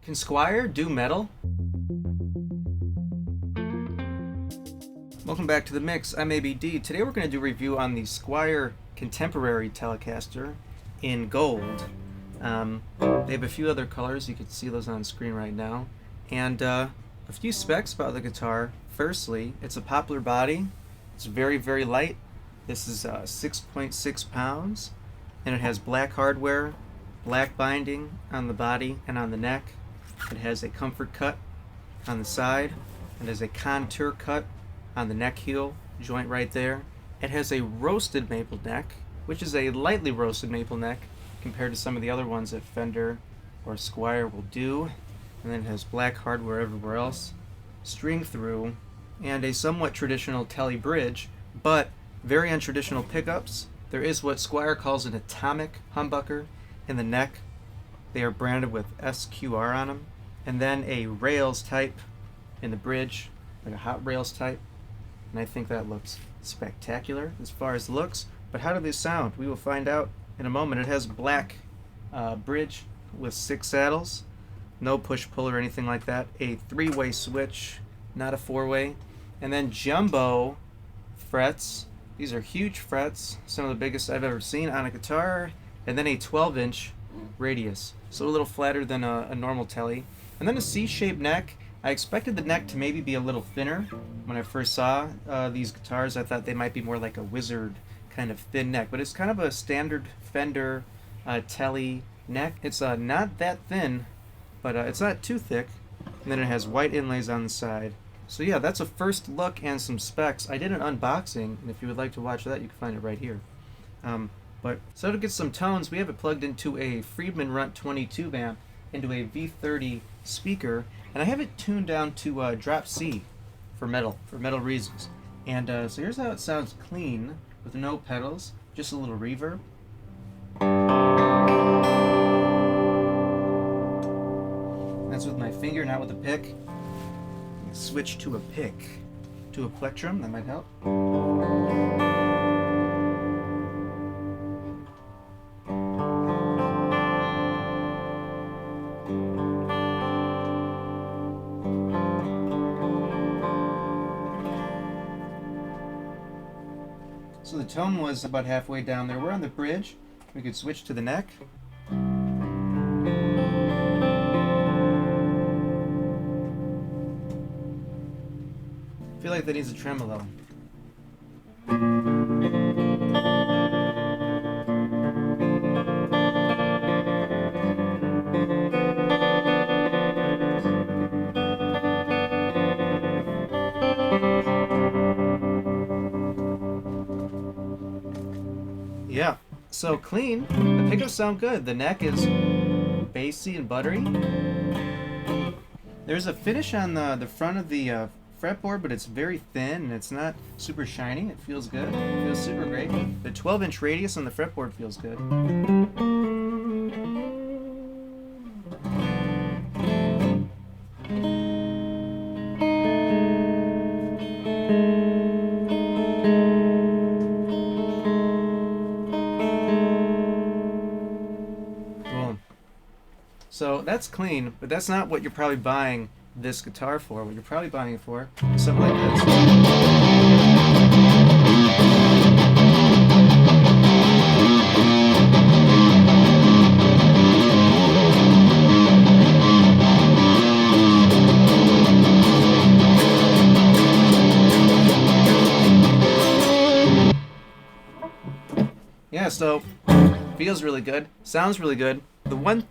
Can SQUIER do metal? Welcome back to the mix. I'm ABD. Today we're going to do a review on the SQUIER Contemporary Telecaster in gold. They have a few other colors. You can see those on screen right now. And a few specs about the guitar. Firstly, it's a Poplar body. It's very, very light. This is 6.6 pounds. And it has black hardware, black binding on the body and on the neck. It has a comfort cut on the side. It has a contour cut on the neck heel joint right there. It has a roasted maple neck, which is a lightly roasted maple neck compared to some of the other ones that Fender or SQUIER will do. And then it has black hardware everywhere else, string through, and a somewhat traditional Tele bridge, but very untraditional pickups. There is what SQUIER calls an atomic humbucker in the neck. They are branded with SQUIER on them. And then a rails type in the bridge, like a hot rails type. And I think that looks spectacular as far as looks. But how do they sound? We will find out in a moment. It has black bridge with 6 saddles. No push-pull or anything like that. A 3-way switch, not a 4-way. And then jumbo frets. These are huge frets, some of the biggest I've ever seen on a guitar. And then a 12-inch radius, so a little flatter than a normal Tele. And then a C-shaped neck. I expected the neck to maybe be a little thinner. When I first saw these guitars, I thought they might be more like a Wizard kind of thin neck. But it's kind of a standard Fender Tele neck. It's not that thin, but it's not too thick. And then it has white inlays on the side. So yeah, that's a first look and some specs. I did an unboxing, and if you would like to watch that, you can find it right here. So to get some tones, we have it plugged into a Friedman Runt 22 amp into a V30 speaker, and I have it tuned down to drop C for metal reasons. And so here's how it sounds clean with no pedals, just a little reverb. That's with my finger, not with a pick. Switch to a pick, to a plectrum, that might help. So the tone was about halfway down there. We're on the bridge. We could switch to the neck. I feel like that needs a tremolo. Yeah, so clean. The pickups sound good. The neck is bassy and buttery. There's a finish on the front of the fretboard, but it's very thin and it's not super shiny. It feels good. It feels super great. The 12-inch radius on the fretboard feels good. Cool. So that's clean, but that's not what you're probably buying this guitar for. What you're probably buying it for is something like this. Yeah, so feels really good, sounds really good. The one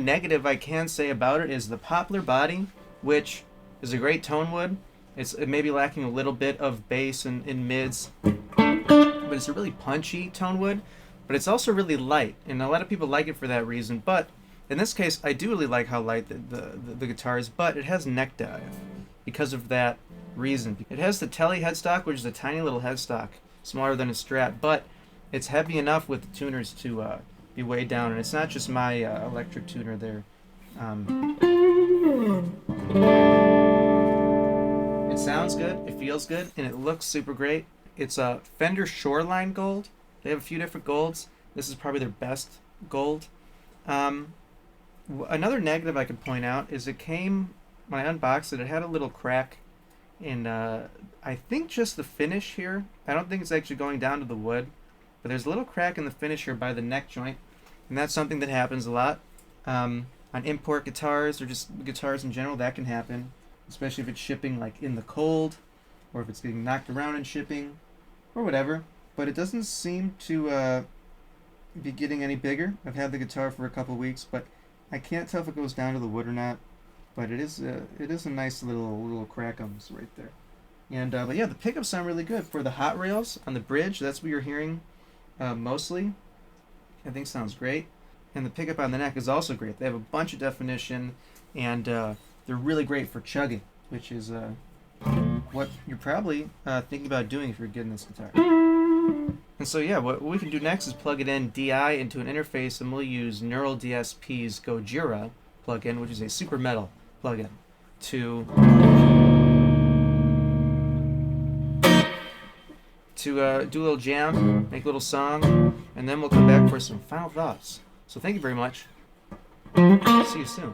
negative I can say about it is the Poplar body, which is a great tone wood. It may be lacking a little bit of bass and in mids, but it's a really punchy tone wood. But it's also really light, and a lot of people like it for that reason. But in this case, I do really like how light the guitar is, but it has neck dive because of that reason. It has the Tele headstock, which is a tiny little headstock, smaller than a Strat, but it's heavy enough with the tuners to be weighed down, and it's not just my electric tuner there. It sounds good, it feels good, and it looks super great. It's a Fender Shoreline Gold. They have a few different golds. This is probably their best gold. Another negative I could point out is it came, when I unboxed it, it had a little crack in, I think just the finish here. I don't think it's actually going down to the wood, but there's a little crack in the finish here by the neck joint, and that's something that happens a lot. On import guitars, or just guitars in general, that can happen, especially if it's shipping like in the cold, or if it's getting knocked around in shipping, or whatever. But it doesn't seem to be getting any bigger. I've had the guitar for a couple weeks, but I can't tell if it goes down to the wood or not. But it is a nice little crack on this right there. And but yeah, the pickups sound really good for the hot rails on the bridge. That's what you're hearing mostly. I think sounds great. And the pickup on the neck is also great. They have a bunch of definition, and they're really great for chugging, which is what you're probably thinking about doing if you're getting this guitar. And so yeah, what we can do next is plug it in DI into an interface, and we'll use Neural DSP's Gojira plugin, which is a super metal plugin, to do a little jam, make a little song, and then we'll come back for some final thoughts. So thank you very much. See you soon.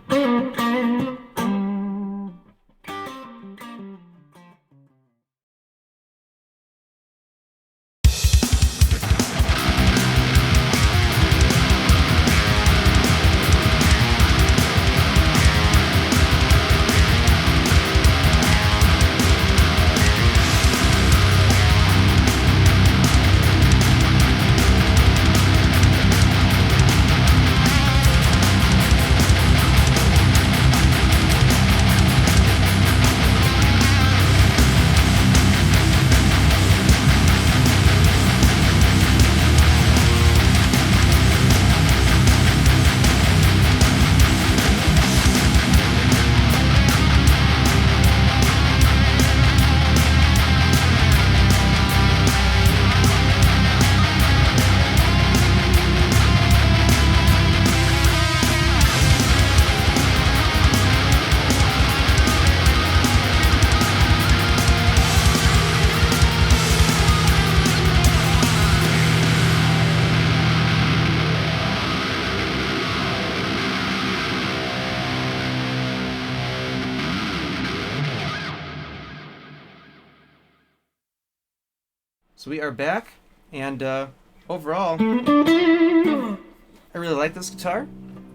So we are back, and overall, I really like this guitar,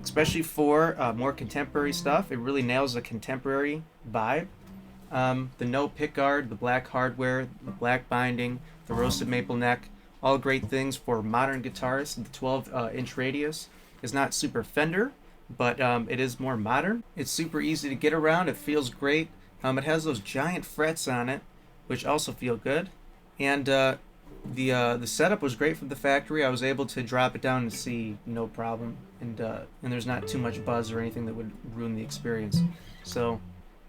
especially for more contemporary stuff. It really nails a contemporary vibe. The no pickguard, the black hardware, the black binding, the roasted maple neck, all great things for modern guitarists. The 12-inch radius is not super Fender, but it is more modern. It's super easy to get around. It feels great. It has those giant frets on it, which also feel good. And the setup was great from the factory. I was able to drop it down to C, no problem, and there's not too much buzz or anything that would ruin the experience. So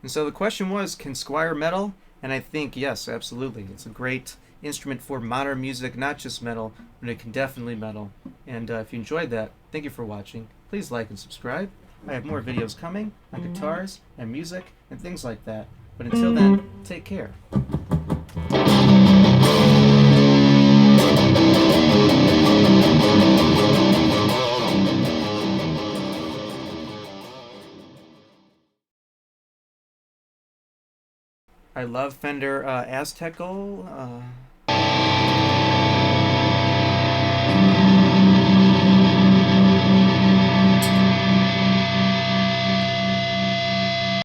the question was, can SQUIER metal? And I think yes, absolutely. It's a great instrument for modern music, not just metal, but it can definitely metal. And if you enjoyed that, thank you for watching. Please like and subscribe. I have more videos coming on guitars and music and things like that. But until then, take care. I love Fender Aztecal.